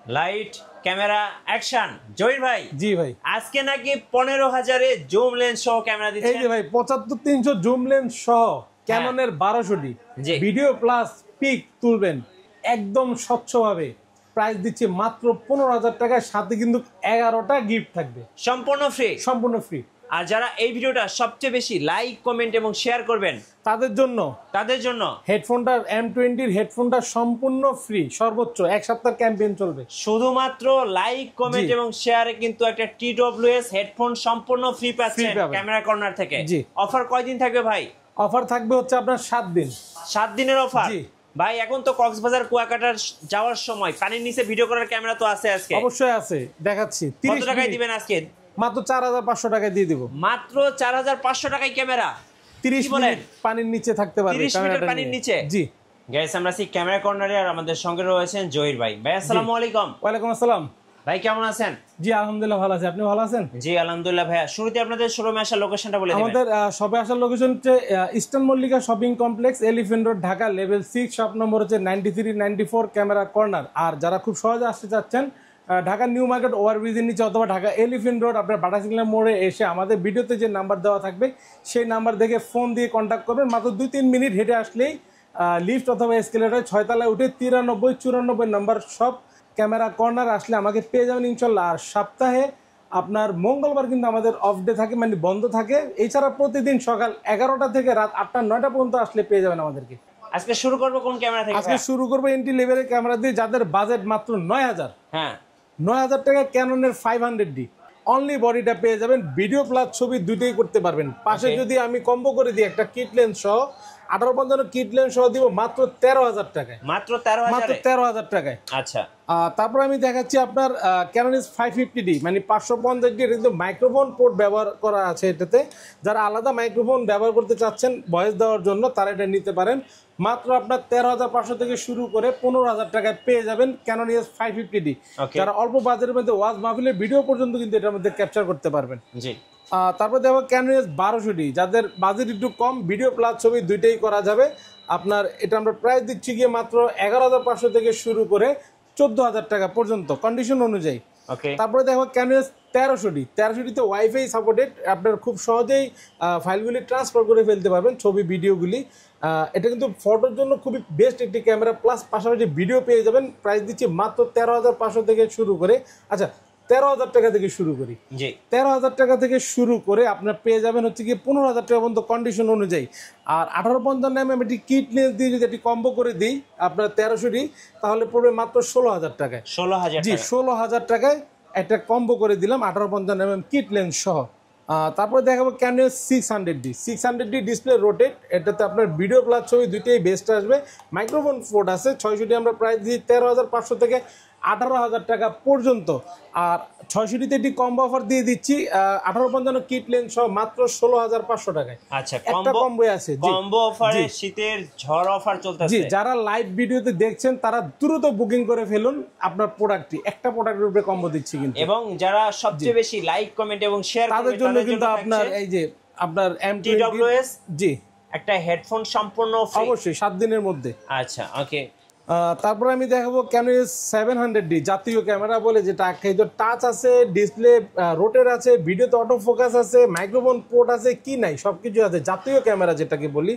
Light camera action. Zahir ভাই, জি ভাই, আজকে নাকি 15,000-এ জুম লেন্স সহ ক্যামেরা দিচ্ছেন। এই যে ভাই 75-300 জুম লেন্স সহ ক্যাননের 1200D ভিডিও প্লাস পিক তুলবেন একদম স্বচ্ছভাবে। প্রাইস দিচ্ছি মাত্র 15,000 টাকায়, সাথে কিন্তু 11টা গিফট থাকবে সম্পূর্ণ ফ্রি। সম্পূর্ণ ফ্রি। আর যারা এই ভিডিওটা সবচেয়ে বেশি লাইক কমেন্ট এবং শেয়ার করবেন তাদের জন্য হেডফোনটা M20 হেডফোনটা সম্পূর্ণ ফ্রি, সর্বোচ্চ 1 সপ্তাহ ক্যাম্পেইন চলবে। শুধুমাত্র লাইক কমেন্ট এবং শেয়ারে কিন্তু একটা TWS হেডফোন সম্পূর্ণ ফ্রি পাচ্ছেন ক্যামেরা কর্নার থেকে। অফার কয়দিন থাকবে ভাই? অফার থাকবে হচ্ছে আপনার 7 দিন। 7 দিনের অফার। ভাই এখন তো কক্সবাজার কুয়াকাটার যাওয়ার সময় পানির নিচে ভিডিও করার ক্যামেরা তো আছে আজকে? অবশ্যই আছে, দেখাচ্ছি। 30 টাকায় দিবেন আজকে? মাত্র 4,500 টাকায় দিয়ে দিব। মাত্র 4,500 টাকায় ক্যামেরা 30 মিনিট পানির নিচে থাকতে পারবে। 30 মিনিট পানির নিচে? জি গাইস, আমরা আছি ক্যামেরা কর্নারে আর আমাদের সঙ্গে রয়েছেন জহির ভাই। ভাই আসসালামু আলাইকুম। ওয়ালাইকুম আসসালাম। ভাই কেমন আছেন? জি আলহামদুলিল্লাহ ভালো আছি, আপনি ভালো আছেন? জি আলহামদুলিল্লাহ। ভাইয়া শুরুতে আপনাদের শোরুমে আসার লোকেশনটা বলে দিবেন। আমাদের শপে আসার লোকেশন হচ্ছে eastern Mallika shopping complex, elephant road, Dhaka, level 6, shop number হচ্ছে 93-94 ক্যামেরা কর্নার। আর যারা খুব সহজে আসতে চাচ্ছেন ঢাকা নিউ মার্কেট ওভারব্রিজের নিচে অথবা ঢাকা এলিফ্যান্ট রোড আপনার বাটা সিগন্যাল মোড়ে এসে আমাদের ভিডিওতে যে নাম্বার দেওয়া থাকবে সেই নাম্বার দেখে ফোন দিয়ে কন্ট্যাক্ট করবেন। মাত্র 2-3 মিনিট হেঁটে আসলেই লিফট অথবা এসকেলেটরে 6 তলায় উঠে 93-94 নাম্বার সব ক্যামেরা কর্নার আসলে আমাকে পেয়ে যাবেন ইনশাল্লাহ। আর সপ্তাহে আপনার মঙ্গলবার কিন্তু আমাদের অফ ডে থাকে, মানে বন্ধ থাকে। এছাড়া প্রতিদিন সকাল 11টা থেকে রাত 8টা-9টা পর্যন্ত আসলে পেয়ে যাবেন আমাদেরকে। আজকে শুরু করব কোন ক্যামেরা থেকে? আজকে শুরু করব এন্ট্রি লেভেলের ক্যামেরা দিয়ে, যাদের বাজেট মাত্র 9,000। হ্যাঁ, 9,000 টাকা ক্যাননের 500D অনলি বডিটা পেয়ে যাবেন। ভিডিও প্লাস ছবি দুটোই করতে পারবেন। পাশে যদি আমি কম্বো করে দিই একটা কিট লেন্স সহ 18-55 কিট লেন্স সহ দিব মাত্র 13,000 টাকায়। মাত্র 13,000 টাকায়। আচ্ছা, তারপর আমি দেখাচ্ছি আপনার ক্যানন 550D মানে 550D, কিন্তু মাইক্রোফোন পোর্ট ব্যবহার করা আছে এটাতে। যারা আলাদা মাইক্রোফোন ব্যবহার করতে চাচ্ছেন ভয়েস দেওয়ার জন্য তারা এটা নিতে পারেন। মাত্র আপনার 13,500 থেকে শুরু করে 15,000 টাকায় পেয়ে যাবেন ক্যানন 550D। যারা অল্প বাজেটের মধ্যে ওয়াজ মাহফিলের ভিডিও পর্যন্ত কিন্তু এটার মধ্যে ক্যাপচার করতে পারবেন। জি। তারপর দেখো ক্যানন 1200D, যাদের বাজেট একটু কম, ভিডিও প্লাস ছবি দুইটাই করা যাবে। আপনার এটা আমরা প্রাইস দিচ্ছি গিয়ে মাত্র 11,500 থেকে শুরু করে 14,000 টাকা পর্যন্ত কন্ডিশন অনুযায়ী। তারপরে দেখো ক্যানন 1300D তে ওয়াইফাই সাপোর্টেড, আপনার খুব সহজেই ফাইলগুলি ট্রান্সফার করে ফেলতে পারবেন, ছবি ভিডিওগুলি। এটা কিন্তু ফটোর জন্য খুবই বেস্ট একটি ক্যামেরা, প্লাস পাশাপাশি ভিডিও পেয়ে যাবেন। প্রাইস দিচ্ছি মাত্র 13,500 থেকে শুরু করে, আচ্ছা 13,000 টাকা থেকে শুরু করি। 13,000 টাকা থেকে শুরু করে আপনার পেয়ে যাবেন হচ্ছে কি 15,000 টাকা পর্যন্ত কন্ডিশন অনুযায়ী। আর 18-55 একটি কিট লেন্স দিয়ে যদি একটি কম্বো করে দিই আপনার 1300D, তাহলে পড়বে মাত্র 16,000 টাকায়। 16,000? জি, 16,000 টাকায় একটা কম্বো করে দিলাম 18-55 কিট লেন্স সহ। তারপরে দেখাবো ক্যানন 600D ডিসপ্লে রোটেট। এটাতে আপনার ভিডিও প্লাস ছবি দুইটাই বেস্ট আসবে। মাইক্রোফোন পোর্ট আছে। 600D আমরা প্রাইস দিই 13,500 থেকে 18,000 টাকা পর্যন্ত। আর 600D-তে একটি কম্বো অফার দিয়ে দিচ্ছি 18-55 কিট লেন্স সহ মাত্র 16,500 টাকায়। আচ্ছা, একটা কম্বো আছে, কম্বো অফারে শীতের ঝড় অফার চলতেছে। জি, যারা লাইভ ভিডিওতে দেখছেন তারা দ্রুত বুকিং করে ফেলুন আপনার প্রোডাক্টটি। একটা প্রোডাক্টের উপরে কম্বো দিচ্ছি কিন্তু। এবং যারা সবচেয়ে বেশি লাইক কমেন্ট এবং শেয়ার করবে তাদের জন্য কিন্তু আপনার এই যে আপনার TWS জি একটা হেডফোন সম্পূর্ণ ফ্রি, অবশ্যই 7 দিনের মধ্যে। আচ্ছা, ওকে। তারপরে আমি দেখাবো ক্যানন 700D জাতীয় ক্যামেরা বলে, যেটা টাচ আছে, ডিসপ্লে রোটেট আছে, ভিডিওতে অটো ফোকাস আছে, মাইক্রোফোন পোর্ট আছে, কি নাই সবকিছু আছে, জাতীয় ক্যামেরা যেটাকে বলি।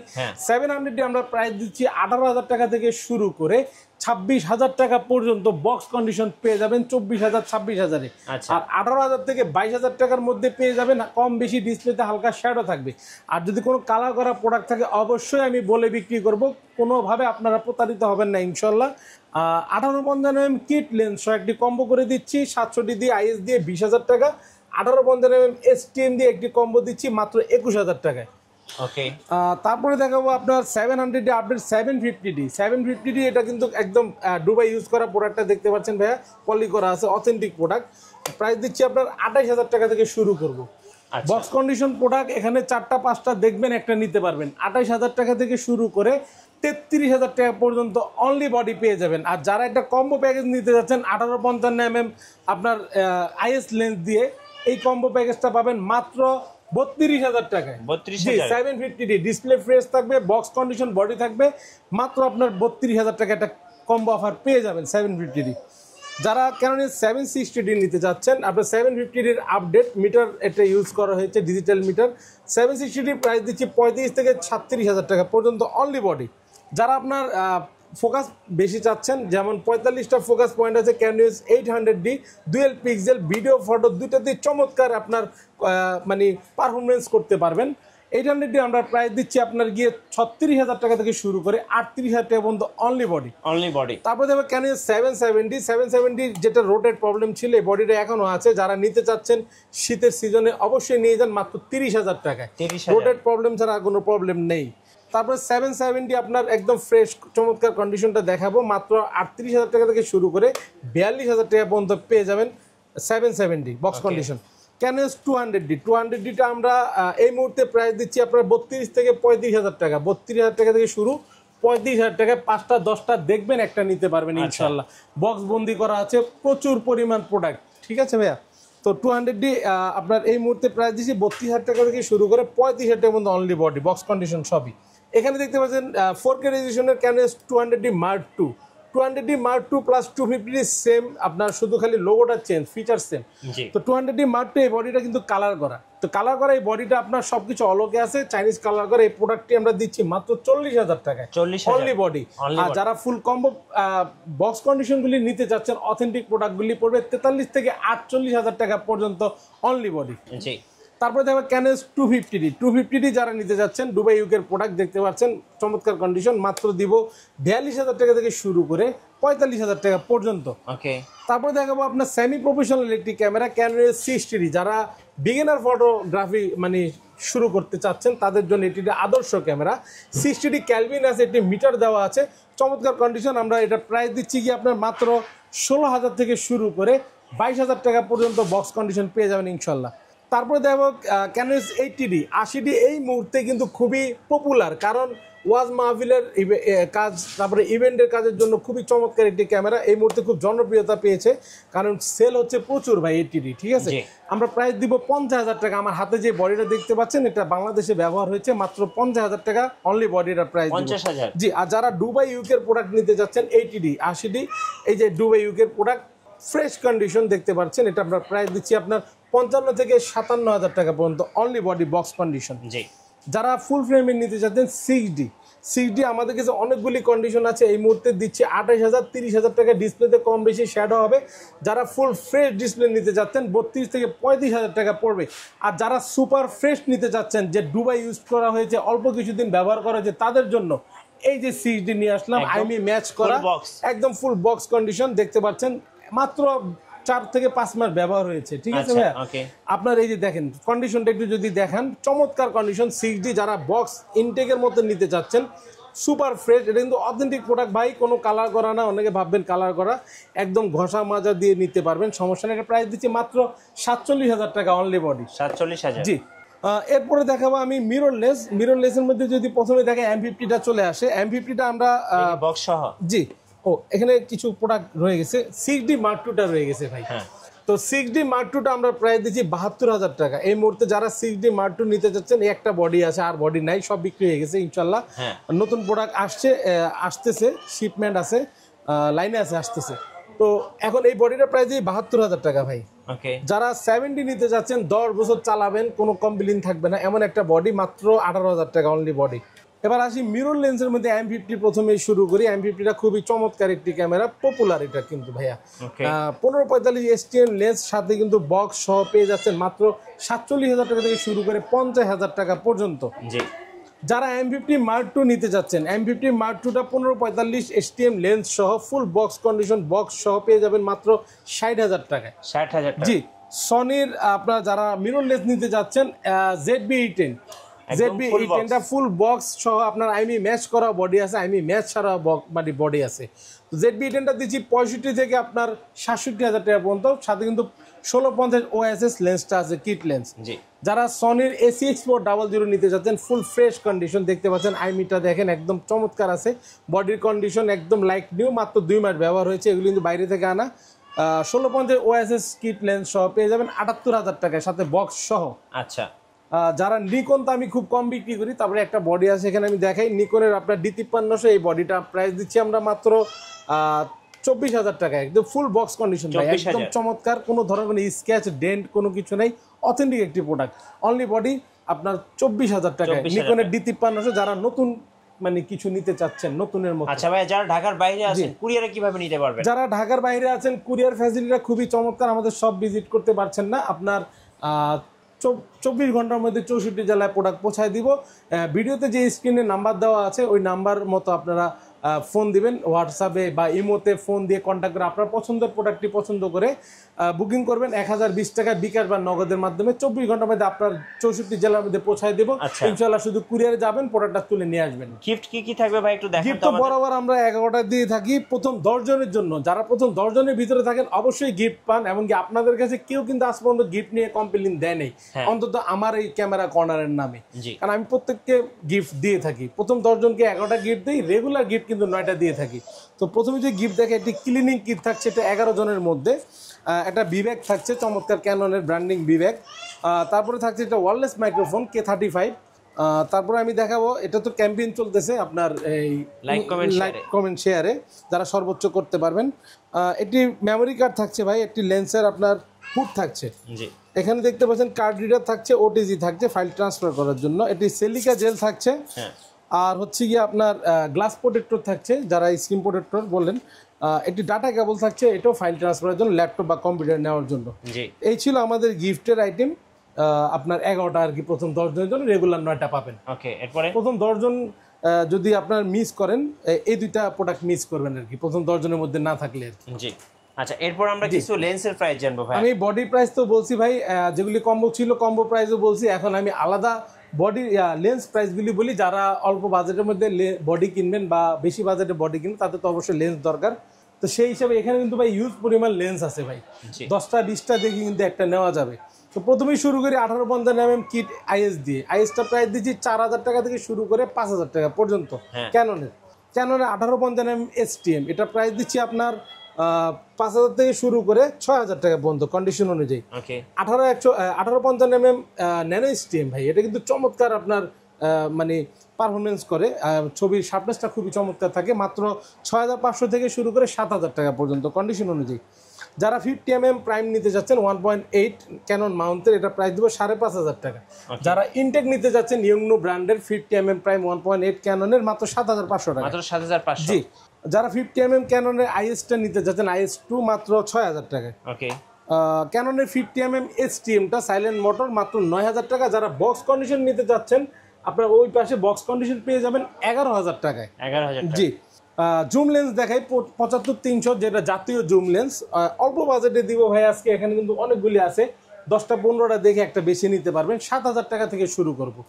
700D আমরা প্রাইস দিচ্ছি 18,000 টাকা থেকে শুরু করে 26,000 টাকা পর্যন্ত বক্স কন্ডিশন পেয়ে যাবেন 24,000, 26,000-এ। আর 18,000 থেকে 22,000 টাকার মধ্যে পেয়ে যাবেন কম বেশি ডিসপ্লেতে হালকা শ্যাডো থাকবে। আর যদি কোনো কালার করা প্রোডাক্ট থাকে অবশ্যই আমি বলে বিক্রি করব, কোনোভাবে আপনারা প্রতারিত হবেন না ইনশাল্লাহ। 18-55 কিট লেন্স একটি কম্বো করে দিচ্ছি 700D দিয়ে IS দিয়ে 20,000 টাকা। 18-55 STM দিয়ে একটি কম্বো দিচ্ছি মাত্র 21,000 টাকায়। তারপরে দেখাবো আপনার 700D আপডেট 750D। এটা কিন্তু একদম দুবাই ইউজ করা প্রোডাক্টটা দেখতে পাচ্ছেন ভাইয়া, পলি করা আছে, অথেন্টিক প্রোডাক্ট। প্রাইস দিচ্ছি আপনার 28,000 টাকা থেকে শুরু করব। বক্স কন্ডিশন প্রোডাক্ট, এখানে 4টা-5টা দেখবেন, একটা নিতে পারবেন। 28,000 টাকা থেকে শুরু করে 33,000 টাকা পর্যন্ত অনলি বডি পেয়ে যাবেন। আর যারা একটা কম্বো প্যাকেজ নিতে যাচ্ছেন 18-55 আপনার IS লেন্স দিয়ে, এই কম্বো প্যাকেজটা পাবেন মাত্র 32,000 টাকায়। 750D ডিসপ্লে ফ্রেশ থাকবে, বক্স কন্ডিশন বডি থাকবে, মাত্র আপনার 32,000 টাকা একটা কম্বো অফার পেয়ে যাবেন 750D। যারা Canon 760D নিতে যাচ্ছেন, আপনার 750D এর আপডেট মিটার এটা ইউজ করা হয়েছে, ডিজিটাল মিটার। 760D প্রাইস দিচ্ছি 35 থেকে 36,000 টাকা পর্যন্ত অনলি বডি। যারা আপনার ফোকাস বেশি চাচ্ছেন, যেমন 45টা ফোকাস পয়েন্ট আছে Canon 800D, dual pixel, video photo দুইটাতেই চমৎকার আপনার মানে পারফরমেন্স করতে পারবেন। 800D আমরা প্রাইস দিচ্ছি আপনার গিয়ে 36,000 টাকা থেকে শুরু করে 38,000 টাকা পর্যন্ত অনলি বডি। তারপরে দেখো Canon 770 যেটা রোটেট প্রবলেম ছিল, এই বডিটা এখনো আছে। যারা নিতে চাচ্ছেন শীতের সিজনে অবশ্যই নিয়ে যান মাত্র 30,000 টাকায়। রোটেট প্রবলেম ছাড়া কোনো প্রবলেম নেই। তারপরে 770 আপনার একদম ফ্রেশ চমৎকার কন্ডিশনটা দেখাবো, মাত্র 38,000 টাকা থেকে শুরু করে 42,000 টাকা পর্যন্ত পেয়ে যাবেন 770 বক্স কন্ডিশন। Canon 200Dটা আমরা এই মুহূর্তে প্রাইস দিচ্ছি আপনার 32 থেকে 35,000 টাকা। 32,000 টাকা থেকে শুরু, 35,000 টাকায় 5টা 10টা দেখবেন, একটা নিতে পারবেন ইনশাল্লাহ। বক্স বন্দি করা আছে, প্রচুর পরিমাণ প্রোডাক্ট, ঠিক আছে ভাইয়া। তো 200D আপনার এই মুহূর্তে প্রাইস দিচ্ছি 32,000 টাকা থেকে শুরু করে 35,000 টাকা পর্যন্ত অনলি বডি, বক্স কন্ডিশন সবই। এখানে দেখতে পাচ্ছেন 4K রেজোলিউশনের Canon 200D Mark II। 200D Mark II plus 250D same, আপনার শুধু খালি লোগোটা চেঞ্জ, ফিচার সেম। তো 200D Mark II এই বডিটা কিন্তু কালার করা। তো কালার করা এই বডিটা আপনার সবকিছু অলোকে আছে, চাইনিজ কালার করা। এই প্রোডাক্টটি আমরা দিচ্ছি মাত্র 40,000 টাকায় অনলি বডি। আর যারা ফুল কম্বো বক্স কন্ডিশনগুলি নিতে চাচ্ছেন, অথেন্টিক প্রোডাক্টগুলি পড়বে 43 থেকে 48,000 টাকা পর্যন্ত অনলি বডি। তারপরে দেখো Canon 250D যারা নিতে যাচ্ছেন, দুবাই ইউকের প্রোডাক্ট দেখতে পাচ্ছেন, চমৎকার কন্ডিশন। মাত্র দিব 42,000 টাকা থেকে শুরু করে 45,000 টাকা পর্যন্ত। তারপরে দেখাবো আপনার সেমি প্রফেশনাল একটি ক্যামেরা Canon 60D। যারা বিগিনার ফটোগ্রাফি মানে শুরু করতে চাচ্ছেন, তাদের জন্য এটি আদর্শ ক্যামেরা। 60D ক্যালভিন আছে, একটি মিটার দেওয়া আছে, চমৎকার কন্ডিশন। আমরা এটা প্রাইস দিচ্ছি কি আপনার মাত্র 16,000 থেকে শুরু করে 22,000 টাকা পর্যন্ত বক্স কন্ডিশন পেয়ে যাবেন ইনশাল্লাহ। তারপরে দেখো Canon 80D এই মুহূর্তে কিন্তু খুবই পপুলার, কারণ ওয়াজ মাহফিলের কাজ, তারপরে ইভেন্টের কাজের জন্য খুবই চমৎকার একটি ক্যামেরা। এই মুহূর্তে খুব জনপ্রিয়তা পেয়েছে, কারণ সেল হচ্ছে প্রচুর ভাই 80D, ঠিক আছে। আমরা প্রাইস দিব 50,000 টাকা। আমার হাতে যে বডিটা দেখতে পাচ্ছেন, এটা বাংলাদেশে ব্যবহার হয়েছে, মাত্র 50,000 টাকা অনলি বডিটা প্রাইস 50,000। জি। আর যারা দুবাই ইউকের প্রোডাক্ট নিতে যাচ্ছেন 80D, এই যে দুবাই ইউকের প্রোডাক্ট ফ্রেশ কন্ডিশন দেখতে পাচ্ছেন, এটা আমরা প্রাইস দিচ্ছি আপনার 55 থেকে 57,000 টাকা পর্যন্ত অনলি বডি, বক্স কন্ডিশন। যারা ফুল ফ্রেমের নিতে চাচ্ছেন 6D আমাদের কাছে অনেকগুলি কন্ডিশন আছে। এই মুহূর্তে দিচ্ছি 28,000 30,000 টাকা। ডিসপ্লেতে কম বেশি শ্যাডো হবে। যারা ফুল ফ্রেশ ডিসপ্লে নিতে যাচ্ছেন 32 থেকে 35,000 টাকা পড়বে। আর যারা সুপার ফ্রেশ নিতে চাচ্ছেন, যে দুবাই ইউজ করা হয়েছে, অল্প কিছুদিন ব্যবহার করা হয়েছে, তাদের জন্য এই যে 6D নিয়ে আসলাম, আইমি ম্যাচ করা, একদম ফুল বক্স কন্ডিশন দেখতে পাচ্ছেন। মাত্র 4 থেকে 5 মাস ব্যবহার হয়েছে, ঠিক আছে ভাইয়া। আপনার এই যে দেখেন কন্ডিশনটা একটু যদি দেখান, চমৎকার কন্ডিশন। 6D যারা বক্স ইনটেকের মধ্যে নিতে চাচ্ছেন, সুপার ফ্রেশ। এটা কিন্তু অথেন্টিক প্রোডাক্ট ভাই, কোনো কালার করা না। অনেকে ভাববেন কালার করা, একদম ঘষা মাজা দিয়ে নিতে পারবেন, সমস্যা নেই। এটা প্রাইস দিচ্ছি মাত্র 47,000 টাকা অনলি বডি। 47,000, জি। এরপরে দেখাবো আমি মিররলেসের মধ্যে যদি প্রথমে দেখে M50টা চলে আসে। M50টা আমরা বক্স সহ, জি। এখানে কিছু প্রোডাক্ট রয়ে গেছে। 6D Mark II রয়ে গেছে ভাই। তো 6D Mark II আমরা প্রায় দিচ্ছি 72,000 টাকা। এই মুহূর্তে যারা 6D Mark II নিতে চাচ্ছেন, একটা বডি আছে, আর বডি নাই, সব বিক্রি হয়ে গেছে ইনশাল্লাহ। নতুন প্রোডাক্ট আসতেছে, শিপমেন্ট আছে, লাইনে আছে, আসতেছে। তো এখন এই বডিটা প্রায় দিয়ে 72,000 টাকা ভাই। যারা 70 নিতে যাচ্ছেন, 10 বছর চালাবেন, কোনো কমপ্লেইন থাকবে না, এমন একটা বডি, মাত্র 18,000 টাকা অনলি বডি। এবার আসি মিরর লেন্সের মধ্যে M50 প্রথমে শুরু করি। M50টা খুবই চমৎকার একটি ক্যামেরা, পপুলার এটা কিন্তু ভাইয়া। 1545 STM লেন্স, সাথে কিন্তু বক্স সহ পেয়ে যাচ্ছেন মাত্র 47,000 টাকা থেকে শুরু করে 50,000 টাকা পর্যন্ত। যারা M50 Mark II নিতে যাচ্ছেন, M50 Mark IIটা 1545 STM লেন্স সহ ফুল বক্স কন্ডিশন, বক্স সহ পেয়ে যাবেন মাত্র 60,000 টাকায়। 60,000 টাকা, জি। সনির আপনারা যারা মিরর লেন্স নিতে যাচ্ছেন, ZB-E10 ZB-E10টা ফুল বক্স সহ আপনার আইমি ম্যাচ করা বডি আছে, আইমি ম্যাচ ছাড়া বডি আছে। তো ZB-E10টা দিচ্ছি 65 থেকে আপনার 67,000 টাকা পর্যন্ত, সাথে কিন্তু 1650 OSS লেন্সটা আছে, কিট লেন্স। যারা সনির ACX400 নিতে চাচ্ছেন, ফুল ফ্রেশ কন্ডিশন দেখতে পাচ্ছেন, আইমিটা দেখেন একদম চমৎকার আছে, বডির কন্ডিশন একদম লাইক নিউ, মাত্র 2 মাস ব্যবহার হয়েছে, এগুলো কিন্তু বাইরে থেকে আনা। 1650 OSS কিট লেন্স সহ পেয়ে যাবেন 78,000 টাকায়, সাথে বক্স সহ। আচ্ছা। যারা নিকন, তো আমি খুব কম বিক্রি করি, তারপরে একটা বডি আছে এখানে আমি দেখাই, নিকনের আপনার D5300, এই বডিটা প্রাইস দিচ্ছি আমরা মাত্র 24,000 টাকা, একদম ফুল বক্স কন্ডিশন ভাই, একদম চমৎকার, কোনো ধরনের স্ক্র্যাচ ডেন্ট কোনো কিছু নাই, অথেন্টিক একটি প্রোডাক্ট। অনলি বডি আপনার 24,000 টাকা নিকনের D5300 যারা নতুন মানে কিছু নিতে চাচ্ছেন নতুনের মতো। আচ্ছা ভাই, যারা ঢাকার বাইরে আছেন কুরিয়ারে কিভাবে নিতে পারবেন? যারা ঢাকার বাইরে আছেন কুরিয়ার ফ্যাসিলিটিটা খুবই চমৎকার, আমাদের সব ভিজিট করতে পারছেন না, আপনার 24 ঘন্টার মধ্যে 64 জেলায় প্রোডাক্ট পৌঁছায় দিব। ভিডিওতে যে স্ক্রিনে নাম্বার দেওয়া আছে ওই নাম্বার মতো আপনারা ফোন দিবেন, হোয়াটসঅ্যাপে বা ইমোতে ফোন দিয়ে কন্ট্যাক্ট করে আপনার পছন্দের প্রোডাক্টটি পছন্দ করে বুকিং করবেন 1020 টাকা বিকাশ বা নগদের মাধ্যমে। 24 ঘন্টার মধ্যে আপনার 64 জেলার মধ্যে পৌঁছায় দেব ইনশাআল্লাহ। শুধু কুরিয়ারে যাবেন, প্রোডাক্টটা তুলে নিয়ে আসবেন। গিফট কি কি থাকবে ভাই একটু দেখান। গিফট তো বরাবর আমরা 11টা দিয়ে থাকি প্রথম 10 জনের জন্য। যারা প্রথম 10 জনের ভিতরে থাকেন অবশ্যই গিফট পান, এবং কি আপনাদের কাছে কেউ কিন্তু আজ পর্যন্ত গিফট নিয়ে কমপ্লেইন দেয় নাই, অন্তত আমার এই ক্যামেরা কর্নারের নামে, কারণ আমি প্রত্যেককে গিফট দিয়ে থাকি। প্রথম 10 জনকে 11টা গিফট দিই, রেগুলার গিফট কিন্তু 9টা দিয়ে থাকি। তো প্রথমে যে গিফট দেখে একটি ক্লিনিং কিট থাকছে, এটা 11 জনের মধ্যে। একটা বিব্যাগ থাকছে চমৎকার ক্যাননের ব্র্যান্ডিং বিব্যাগ। তারপরে থাকছে একটা ওয়্যারলেস মাইক্রোফোন K35। তারপরে আমি দেখাবো, এটা তো ক্যাম্পেইন চলতেছে আপনার এই লাইক কমেন্ট শেয়ারে যারা সর্বোচ্চ করতে পারবেন। একটি মেমোরি কার্ড থাকছে ভাই, একটি লেন্সের আপনার ফুট থাকছে, এখানে দেখতে পাচ্ছেন কার্ড রিডার থাকছে, OTG থাকছে ফাইল ট্রান্সফার করার জন্য, এটি সিলিকা জেল থাকছে, আর হচ্ছে গিয়ে আপনার গ্লাস প্রোটেক্টর থাকছে যারা স্ক্রিন প্রোটেক্টর বললেন, একটি ডাটা কেবল থাকছে, এটাও ফাইল ট্রান্সফারের জন্য, ল্যাপটপ বা কম্পিউটার নেওয়ার জন্য। এই ছিল আমাদের গিফটের আইটেম। আপনার 11টা আর কি, প্রথম 10 জনের জন্য রেগুলার 9টা পাবেন। ওকে, এরপরে প্রথম 10 জন যদি আপনার মিস করেন, এই দুইটা প্রোডাক্ট মিস করবেন আর কি, প্রথম 10 জনের মধ্যে না থাকলে আর কি। জি আচ্ছা, এরপর আমরা কিছু লেন্সের প্রাইস জানবো ভাই। আমি বডি প্রাইস তো বলছি ভাই, যেগুলি কম্বো ছিল কম্বো প্রাইসও বলছি, এখন আমি আলাদা বডি লেন্স প্রাইসগুলি বলি। যারা অল্প বাজেটের মধ্যে বডি কিনবেন বা বেশি বাজেটে বডি কিনবেন তাদের তো অবশ্যই লেন্স দরকার। তো সেই হিসাবে এখানে কিন্তু ভাই হিউজ পরিমাণ লেন্স আছে ভাই, 10টা 20টা দেখে কিন্তু একটা নেওয়া যাবে। তো প্রথমেই শুরু করি 1850 কিট IS দিয়ে। ISটা প্রাইস দিচ্ছি 4000 টাকা থেকে শুরু করে 5000 টাকা পর্যন্ত। ক্যাননের 1850 STM, এটা প্রাইস দিচ্ছি আপনার 5000 থেকে শুরু করে 6000 টাকা পর্যন্ত কন্ডিশন অনুযায়ী। 1850 ন্যানো STM ভাই, এটা কিন্তু চমৎকার আপনার মানে পারফরমেন্স করে, ছবির শার্পনেসটা খুবই চমৎকার থাকে। মাত্র 6500 থেকে শুরু করে 7000 টাকা পর্যন্ত কন্ডিশন অনুযায়ী। যারা 50mm প্রাইম নিতে যাচ্ছেন 1.8 ক্যানন মাউন্টের, এটা প্রাইস দেবো 5500 টাকা। যারা ইনটেক নিতে যাচ্ছেন ইয়ংনো ব্র্যান্ডের 50mm প্রাইম 1.8 ক্যাননের মাত্র 7500 টাকা। মাত্র 7500। জি। যারা 50mm ক্যাননের IS-টা নিতে যাচ্ছেন IS-2 মাত্র 6000 টাকা। ওকে। ক্যাননের 50mm STM-টা সাইলেন্ট মোটর মাত্র 9000 টাকা। যারা বক্স কন্ডিশন নিতে যাচ্ছেন আপনার ওই পাশে বক্স কন্ডিশন পেয়ে যাবেন 11000 টাকায়। 11000 টাকা। জি। জুম লেন্স দেখাই 75300, যেটা জাতীয় জুম লেন্স। অল্প বাজেটে দিব ভাই আজকে, এখানে কিন্তু অনেকগুলি আছে, 10টা 15টা দেখে একটা বেশি নিতে পারবেন। 7000 টাকা থেকে শুরু করবো।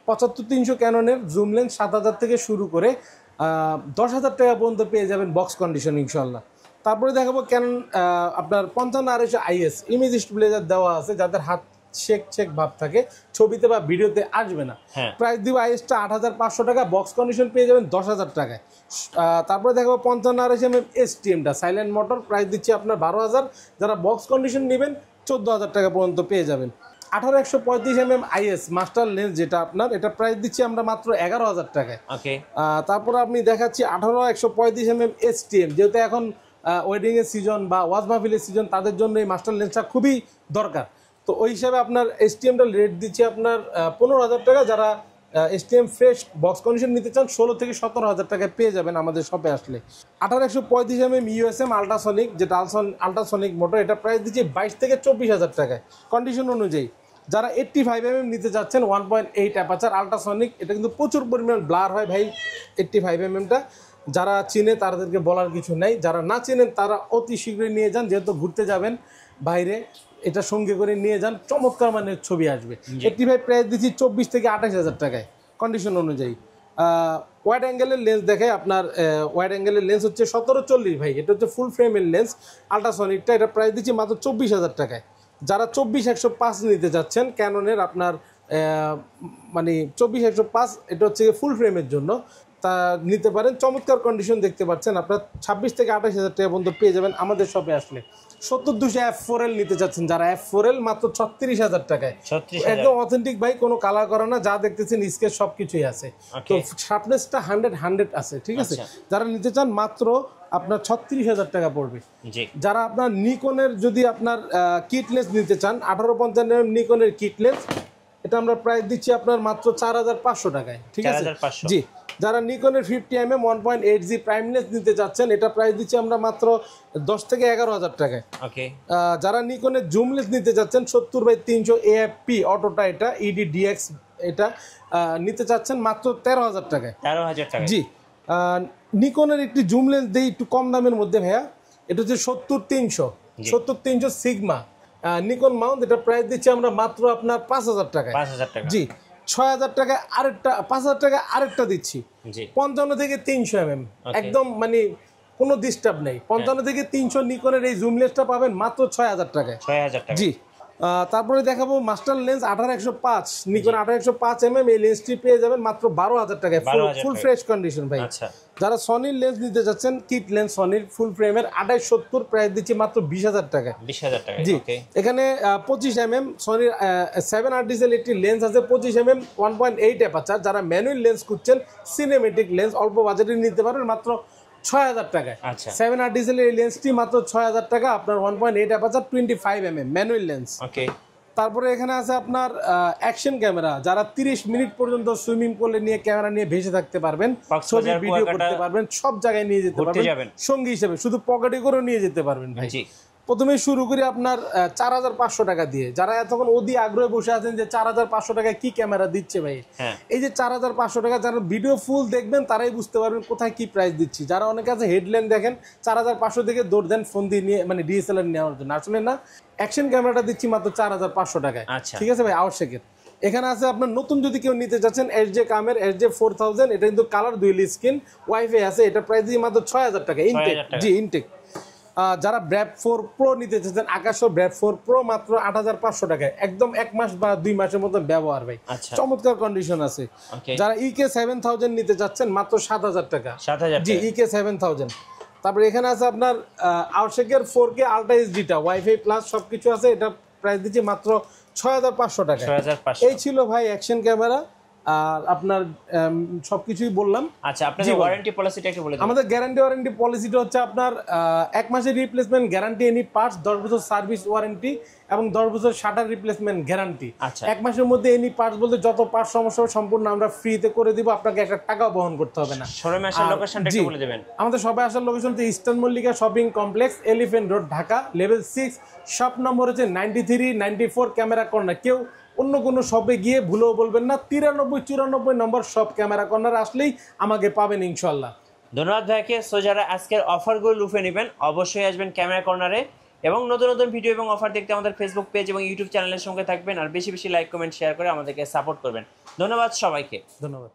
75300 ক্যাননের জুম লেন্স 7000 থেকে শুরু করে 10,000 টাকা পর্যন্ত পেয়ে যাবেন বক্স কন্ডিশন ইনশাল্লাহ। তারপরে দেখাবো ক্যানন আপনার 55 IS ইমেজ স্টেবিলাইজার দেওয়া আছে, যাদের হাত শেক ভাব থাকে, ছবিতে বা ভিডিওতে আসবে না। প্রাইস দিব IS-টা 8500 টাকা, বক্স কন্ডিশন পেয়ে যাবেন 10,000 টাকায়। তারপরে দেখাবো 55 STM-টা সাইলেন্ট মোটর, প্রাইস দিচ্ছি আপনার 12000। যারা বক্স কন্ডিশন নেবেন 14000 টাকা পর্যন্ত পেয়ে যাবেন। 18135 IS মাস্টার লেন্স যেটা আপনার, এটা প্রাইস দিচ্ছি আমরা মাত্র 11000 টাকায়। তারপর আপনি দেখাচ্ছি 18135 STM, যেহেতু এখন ওয়েডিং এর সিজন বা ওয়াজ মাহফিলের সিজন, তাদের জন্য এই মাস্টার লেন্সটা খুবই দরকার। তো ওই হিসাবে আপনার STM-টা রেট দিচ্ছি আপনার 15000 টাকা। যারা STM ফ্রেশ বক্স কন্ডিশন নিতে চান 16 থেকে 17000 টাকায় পেয়ে যাবেন আমাদের শপে আসলে। 18135 USM আল্ট্রাসনিক, যেটা আল্ট্রাসনিক মোটর, এটা প্রাইস দিচ্ছি 22 থেকে 24000 টাকায় কন্ডিশন অনুযায়ী। যারা 85mm নিতে যাচ্ছেন 1.8 অ্যাপাচার আল্ট্রাসনিক, এটা কিন্তু প্রচুর পরিমাণ ব্লার হয় ভাই 85mm-টা। যারা চিনে তাদেরকে বলার কিছু নেই, যারা না চিনেন তারা অতি শীঘ্রই নিয়ে যান, যেহেতু ঘুরতে যাবেন বাইরে, এটা সঙ্গে করে নিয়ে যান, চমৎকার মানের ছবি আসবে। 85 প্রাইস দিচ্ছি 24 থেকে 28000 টাকায় কন্ডিশন অনুযায়ী। ওয়াইড অ্যাঙ্গেলের লেন্স দেখে আপনার, ওয়াইড অ্যাঙ্গেলের লেন্স হচ্ছে 1740 ভাই, এটা হচ্ছে ফুল ফ্রেমের লেন্স আল্ট্রাসনিকটা, এটা প্রাইস দিচ্ছি মাত্র 24000 টাকায়। যারা 24-105 নিতে যাচ্ছেন ক্যাননের আপনার মানে 24-105, এটা হচ্ছে ফুল ফ্রেমের জন্য, তা নিতে পারেন। চমৎকার কন্ডিশন দেখতে পাচ্ছেন আপনার 26 থেকে 28000 টাকা পর্যন্ত পেয়ে যাবেন আমাদের শপে আসলে। 70-200 F4L নিতে চাচ্ছেন যারা, F4L মাত্র 36000 টাকায়, একদম অথেন্টিক ভাই, কোনো কালার করা না, যা দেখতেছেন স্কেচ সবকিছুই আছে। তো শার্পনেসটা 100 আছে, ঠিক আছে। যারা নিতে চান মাত্র আপনার 36,000 টাকা পড়বে। জি, যারা আপনার নিকনের যদি আপনার কিটলেস নিতে চান 1855 নিকনের কিটলেস, এটা আমরা প্রাইস দিচ্ছি আপনার মাত্র 4,500 টাকায়। ঠিক আছে, 4,500 জি। যারা নিকনের 50mm 1.8G প্রাইমলেস নিতে চাচ্ছেন, এটা প্রাইস দিচ্ছি আমরা মাত্র 10 থেকে 11,000 টাকায়। ওকে। যারা নিকনের জুমলেস নিতে চাচ্ছেন 70/300 AFP অটোটা, এটা EDDX, এটা নিতে চাচ্ছেন মাত্র 13,000 টাকায়। 13,000 টাকা। জি। নিকনের একটি জুম লেন্স দেই একটু কম দামের মধ্যে ভাইয়া, এটা হচ্ছে 70-300 সিগমা নিকন মাউন্ট, এটা প্রাইস দিচ্ছি আমরা মাত্র আপনার 5,000 টাকায়। 5,000 টাকা। জি। 6,000 টাকায় আরেকটা, 5,000 টাকায় আরেকটা দিচ্ছি। জি, 55 থেকে 300 mm, একদম মানে কোনো ডিস্টার্ব নেই। 55 থেকে 300 নিকনের এই জুম লেন্সটা পাবেন মাত্র 6,000 টাকায়। 6,000 টাকা। জি। তারপরে দেখাবো মাস্টার লেন্স 18-105 নিকন 18-105 mm, এই লেন্সটি পেয়ে যাবেন মাত্র 12,000 টাকায়, ফুল ফ্রেশ কন্ডিশন ভাই। আচ্ছা। যারা সনির লেন্স নিতে যাচ্ছেন কিট লেন্স সনির ফুল ফ্রেমের 28-70 প্রাইস দিচ্ছি মাত্র 20,000 টাকা। 20,000 টাকা। জি। ওকে। এখানে 25 mm সনির 7R ডিজেল একটি লেন্স আছে, 25 mm 1.8 অ্যাপারচার। যারা ম্যানুয়াল লেন্স খুঁজছেন সিনেমেটিক লেন্স অল্প বাজেটে নিতে পারবেন মাত্র 6,000 টাকায়। আচ্ছা। 7R ডিজেলের এই লেন্সটি মাত্র 6,000 টাকা, আপনার 1.8 অ্যাপারচার 25 mm ম্যানুয়াল লেন্স। ওকে। তারপরে এখানে আছে আপনার অ্যাকশন ক্যামেরা, যারা 30 মিনিট পর্যন্ত সুইমিং পুলে নিয়ে ক্যামেরা নিয়ে ভেসে থাকতে পারবেন, ছবি ভিডিও করতে পারবেন, সব জায়গায় নিয়ে যেতে পারবেন সঙ্গী হিসেবে, শুধু পকেটে করে নিয়ে যেতে পারবেন ভাই। প্রথমে শুরু করি আপনার 4,500 টাকা দিয়ে। যারা এতক্ষণ অধি আগ্রহে বসে আছেন যে 4,500 টাকায় কি ক্যামেরা দিচ্ছে ভাই, এই যে 4,500 টাকা, যারা ভিডিও ফুল দেখবেন তারাই বুঝতে পারবেন কোথায় কি প্রাইস দিচ্ছি। যারা অনেকে আছে হেডলাইন দেখেন 4,500 থেকে দৌড় দেন ফোন দিয়ে নিয়ে, মানে DSLR নেওয়ার জন্য, আসলে না, অ্যাকশন ক্যামেরাটা দিচ্ছি মাত্র 4,500 টাকায়। ঠিক আছে ভাই, আউটশেকের। এখানে আছে আপনার নতুন যদি কেউ নিতে চাচ্ছেন SJ কামের SJ4000, এটা কিন্তু কালার ডুয়েল স্ক্রিন, ওয়াইফাই আছে, এটা প্রাইস দিয়ে মাত্র 6,000 টাকা ইনটেক। জি, ইনটেক। যারা ব্র্যাপ 4 প্রো নিতে চাচ্ছেন, আকাশ ব্র্যাপ 4 প্রো মাত্র 8,500 টাকায়, একদম 1 মাস বা 2 মাসের মতো ব্যবহার ভাই, চমৎকার কন্ডিশন আছে। যারা EK7000 নিতে চাচ্ছেন মাত্র 7,000 টাকা। জি, EK7000। তারপরে এখানে আছে আপনার আউটশেকের 4K আলট্রা এইচডিটা, ওয়াইফাই প্লাস সবকিছু আছে, এটা প্রাইস দিচ্ছি মাত্র 6,500 টাকা। এই ছিল ভাই অ্যাকশন ক্যামেরা, আর আপনার সবকিছুই বললাম। আচ্ছা, আপনাদের ওয়ারেন্টি পলিসিটা একটু বলে দিন। আমাদের গ্যারান্টি ওয়ারেন্টি পলিসিটা হচ্ছে আপনার 1 মাসের রিপ্লেসমেন্ট গ্যারান্টি এনি পার্টস, 10 বছর সার্ভিস ওয়ারেন্টি এবং 10 বছর শাটার রিপ্লেসমেন্ট গ্যারান্টি। 1 মাসের মধ্যে এনি পার্টস বলতে যত পার্টস সমস্যা সম্পূর্ণ আমরা ফ্রিতে করে দিব, আপনাকে 1 টাকাও বহন করতে হবে না। শোরুমে আসার লোকেশনটা একটু বলে দিবেন। আমাদের সবাই আসার লোকেশন হচ্ছে eastern Mallika shopping complex, elephant road, Dhaka, level 6, shop number হচ্ছে 93-94 ক্যামেরা কর্নার। কেউ অন্য কোনো শপে গিয়ে ভুলেও বলবেন না, 93-94 নম্বর শপ ক্যামেরা কর্নার আসলেই আমাকে পাবেন ইনশাল্লাহ। ধন্যবাদ ভাইকে। সো যারা আজকের অফারগুলো লুফে নেবেন অবশ্যই আসবেন ক্যামেরা কর্নারে, এবং নতুন নতুন ভিডিও এবং অফার দেখতে আমাদের ফেসবুক পেজ এবং ইউটিউব চ্যানেলের সঙ্গে থাকবেন, আর বেশি বেশি লাইক কমেন্ট শেয়ার করে আমাদেরকে সাপোর্ট করবেন। ধন্যবাদ সবাইকে। ধন্যবাদ।